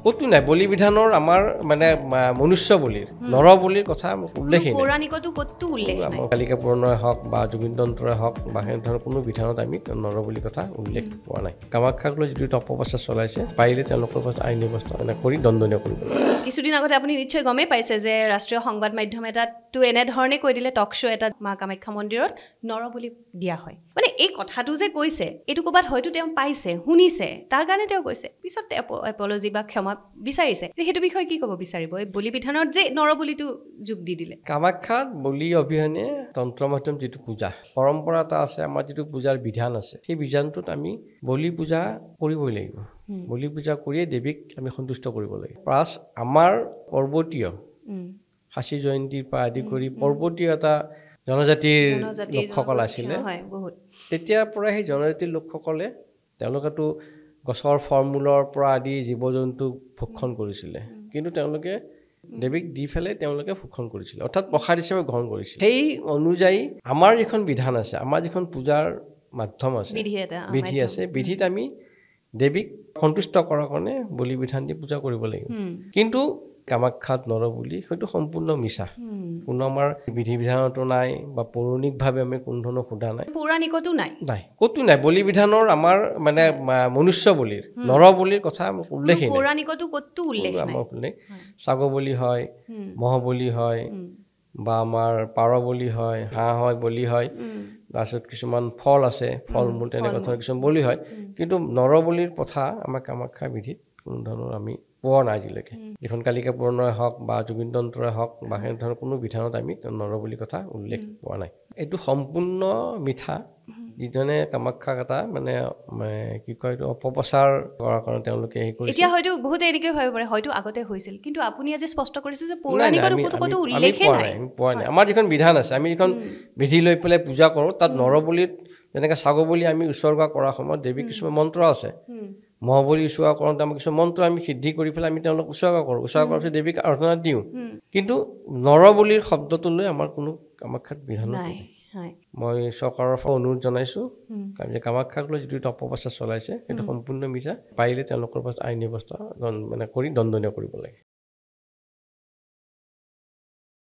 কতো নাই বলি বিধানৰ আমাৰ মানে মনুষ্য বলিৰ নৰ বলিৰ কথা উল্লেখই নাই পৌৰাণিকতো কতো উল্লেখ নাই কালিকা পুৰণই হওক বা যোগীনতন্ত্ৰই হওক বা সেই ধৰণৰ কোনো বিধানত আমি নৰ বুলি কথা উল্লেখ পোৱা নাই কামাখ্যাক লৈ যিটো অপপ্ৰচাৰ চলাইছে পাৰিলে তেওঁলোকৰ ওপৰত আইনী ব্যৱস্থা কৰি দণ্ডনীয় কৰিব কিছুদিন আগতে আপুনি নিশ্চয় গমেই পাইছে যে ৰাষ্ট্ৰীয় সংবাদ মাধ্যম এটাতো এনেধৰণে কৈ দিলে টক শ্ব' এটা মা কামাখ্যা মন্দিৰত নৰ বলি দিয়া হয় মানে এই কথাটো যে কৈছে এইটো ক'ৰবাত হয়তো তেওঁ পাইছে শুনিছে তাৰ কাৰণে তেওঁ কৈছে পিছত এপলজি বা ক্ষমা বিচাৰিছে সেইটো বিষয়ে কি ক'ব বিচাৰিব এই বলি বিধানত যে নৰ বলিটো যোগ দি দিলে কামাখ্যাত বলি অবিহনে তন্ত্ৰ মাধ্যম যিটো পূজা পৰম্পৰা এটা আছে আমাৰ যিটো পূজাৰ বিধান আছে সেই বিধানটোত আমি বলি পূজা কৰিবই লাগিব বলি পূজা কৰিয়ে দেৱীক আমি সন্তুষ্ট কৰিব লাগে প্লাছ আমাৰ পৰ্বতীয় খাচী জয়ন্তীৰ পৰা আদি কৰি পৰ্বতীয় এটা জনজাতিৰ লোকসকল আছিলে তেতিয়াৰ পৰা সেই জনজাতিৰ লোকসকলে তেওঁলোকেতো গছৰ ফল মূলৰ পৰা আদি জীৱ জন্তু ভক্ষণ কৰিছিলে কিন্তু তেওঁলোকে দেৱীক দি পেলাই তেওঁলোকে ভক্ষণ কৰিছিলে অৰ্থাৎ প্ৰসাদ হিচাপে গ্ৰহণ কৰিছিল সেই অনুযায়ী আমাৰ যিখন বিধান আছে আমাৰ যিখন পূজাৰ মাধ্যম আছে বিধি আছে বিধিত আমি দেৱীক সন্তুষ্ট কৰাৰ কাৰণে বলি বিধান দি পূজা কৰিব লাগিব কিন্তু কামাখ্যাত নৰ বুলি সেইটো সম্পূৰ্ণ মিছা কোনো আমাৰ বিধি বিধানতো নাই বা পৌৰাণিকভাৱে আমি কোনো ধৰণৰ সোধা নাই পৌৰাণিকতো নাই কতো নাই বলি বিধানৰ আমাৰ মানে মনুষ্য বলিৰ নৰ বলিৰ কথা উল্লেখই নাই পৌৰাণিকতো কতো উল্লেখ নাই ছাগল বলি হয় মহ বলি হয় বা আমাৰ পাৰ বলি হয় হাঁহ হয় বলি হয় তাৰপিছত কিছুমান ফল আছে ফল মূল তেনেকুৱা ধৰণৰ কিছুমান বলি হয় কিন্তু নৰ বলিৰ প্ৰথা আমাৰ কামাখ্যা বিধিত কোনো ধৰণৰ আমি পোৱা নাই আজিলৈকে যিখন কালিকা পুৰণই হওক বা যোগীনতন্ত্ৰই হওক বা সেই ধৰণৰ কোনো বিধানত আমি নৰ বুলি কথা উল্লেখ পোৱা নাই এইটো সম্পূৰ্ণ মিথা যিজনে কামাখ্যাক এটা মানে কি কয় এইটো অপপ্ৰচাৰ কৰাৰ কাৰণে তেওঁলোকে হেৰি কৰিছে এতিয়া হয়তো বহুতে এনেকৈ ভাবিব পাৰে হয়তো আগতে হৈছিল কিন্তু আপুনি আজি স্পষ্ট কৰিছে যে পৌৰাণিকতো কতো উল্লেখে নাই পোৱা নাই আমাৰ যিখন বিধান আছে আমি যিখন বিধি লৈ পেলাই পূজা কৰোঁ তাত নৰ বলিত যেনেকৈ ছাগল বলি আমি উৎসৰ্গা কৰাৰ সময়ত দেৱীৰ কিছুমান মন্ত্ৰ আছে মহ বলি উৎসৰ্গা কৰোঁতে আমি কিছুমান মন্ত্ৰ আমি সিদ্ধি কৰি পেলাই আমি তেওঁলোক উৎসৰ্গা কৰোঁ উৎসৰ্গা কৰাৰ পিছত দেৱীক আৰাধনা দিওঁ কিন্তু নৰ বলিৰ শব্দটো লৈ আমাৰ কোনো কামাখ্যাত বিধান নাই মই চৰকাৰৰ পৰা অনুৰোধ জনাইছোঁ যে কামাখ্যাক লৈ যিটো অপপ্ৰচাৰ চলাইছে সেইটো সম্পূৰ্ণ মিছা পাৰিলে তেওঁলোকৰ ওপৰত আইনী ব্যৱস্থা মানে কৰি দণ্ডনীয় কৰিব লাগে